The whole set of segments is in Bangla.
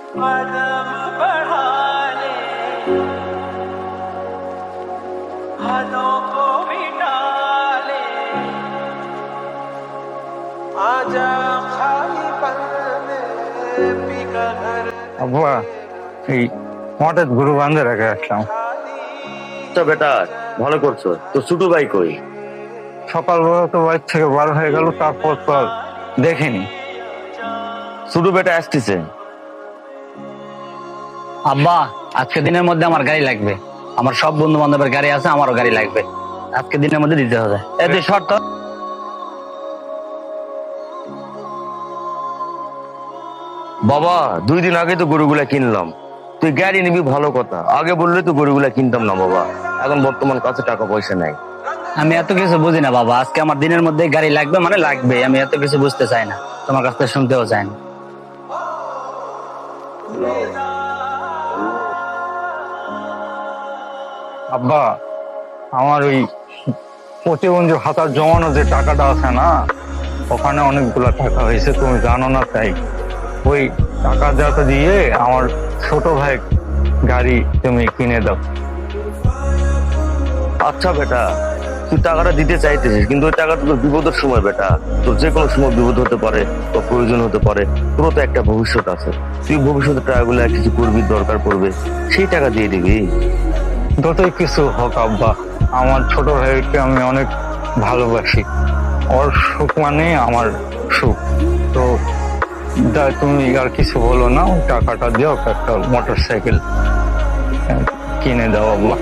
कदम बढ़ा ले, हदों को मिटा ले, आजा खाली पल में बिका घर আব্বা এই হঠাৎ গরু বান্ধে রেখে আসলাম। তো বেটা ভালো করছো। তো ছোট ভাই কই? সকালবেলা তো বাড়ি থেকে বার হয়ে গেল, তারপর তো আর দেখিনি। ছোট বেটা আসতেছে। আব্বা আজকে দিনের মধ্যে আমার গাড়ি লাগবে, আমার সব বন্ধু বান্ধবের গাড়ি আছে, আমারও গাড়ি লাগবে, আজকে দিনের মধ্যে দিতে হবে। এতে শর্ত বাবা 2 দিন আগে তো গরুগুলা কিনলাম, তুই গাড়ি নিবি ভালো কথা, আগে বললে তো গরুগুলা কিনতাম না বাবা। এখন বর্তমান কাছে টাকা পয়সা নাই। আমি এত কিছু বুঝি না বাবা, আজকে আমার দিনের মধ্যে গাড়ি লাগবে মানে লাগবে, আমি এত কিছু বুঝতে চাই না, তোমার কাছ থেকে শুনতেও চাই না। আব্বা আমার ওই প্রতিবন্ধী ভাতার জমানো যে টাকাটা আছে না, ওখানে অনেকগুলো টাকা হয়েছে, তুমি জানো না, তাই ওই টাকা যাতে দিয়ে আমার ছোট ভাই গাড়ি তুমি কিনে দাও। আচ্ছা বেটা, তুই টাকাটা দিতে চাইতেছিস, কিন্তু ওই টাকাটা তোর বিপদের সময় বেটা, তোর যে কোনো সময় বিপদ হতে পারে, তোর প্রয়োজন হতে পারে, তোর তো একটা ভবিষ্যৎ আছে, তুই ভবিষ্যতে টাকাগুলো কিছু করবি, দরকার পড়বে, সেই টাকা দিয়ে দিবি। যতই কিছু হোক আব্বা, আমার ছোট ভাইকে আমি অনেক ভালোবাসি, ওর সুখ মানে আমার সুখ। তো তুমি আর কিছু বলো না, ওই টাকাটা দিও, একটা মোটর সাইকেল কিনে দাও আব্বা।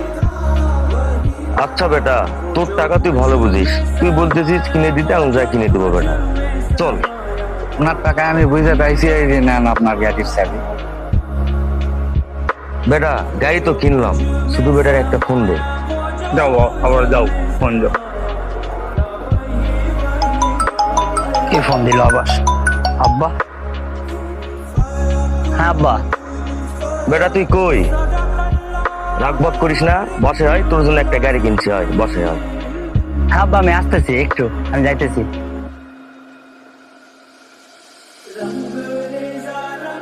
আচ্ছা বেটা, তোর টাকা তুই ভালো বুঝিস, তুই বলতেছিস কিনে দিতে, আমি যা কিনে দেবো বেটা, চল। আপনার টাকা আমি বুঝতে পাইছি, এই যে নেন আপনার গাড়ির চাবি। বেটা গাড়ি তো কিনলাম, শুধু বেটার একটা ফোন দে। যাও আবার যাও, ফোন যাও। কি ফোন দিল আবার? আব্বা? হ্যাঁ আব্বা। বেটা তুই কই? রাগবাগ করিস না, বসে হয়, তোর জন্য একটা গাড়ি কিনছি, হয় বসে হয়। হ্যাঁ আব্বা আমি আসতেছি, একটু আমি যাইতেছি।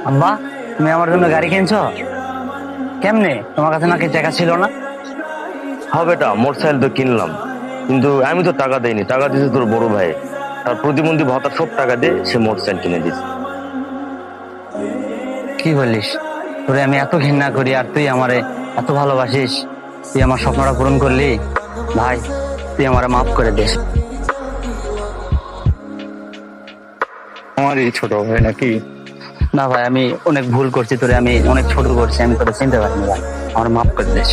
আব্বা তুমি আমার জন্য গাড়ি কিনছো কেমনে? তোমার কাছে নাকি টাকা ছিল না? হ্যাঁ বেটা, মোটরসাইকেল তো কিনলাম, কিন্তু আমি তো টাকা দেইনি, টাকা দিয়েছে তোর বড় ভাই, তার প্রতিবন্ধী ভাতার সব টাকা দিয়ে সে মোটরসাইকেল কিনে দিয়েছে। কি বলিস? তোরে আমি এত ঘৃণা করি আর তুই আমারে এত ভালোবাসিস, তুই আমার স্বপ্নটা পূরণ করলি। ভাই তুই আমারে মাফ করে দিস। আমার এই ছোট ভাই নাকি? না ভাই আমি অনেক ভুল করছি, তোরে আমি অনেক ছোট করছি, আমি তোরে চিনতে পারিনি ভাই, আমার মাফ করে দিস।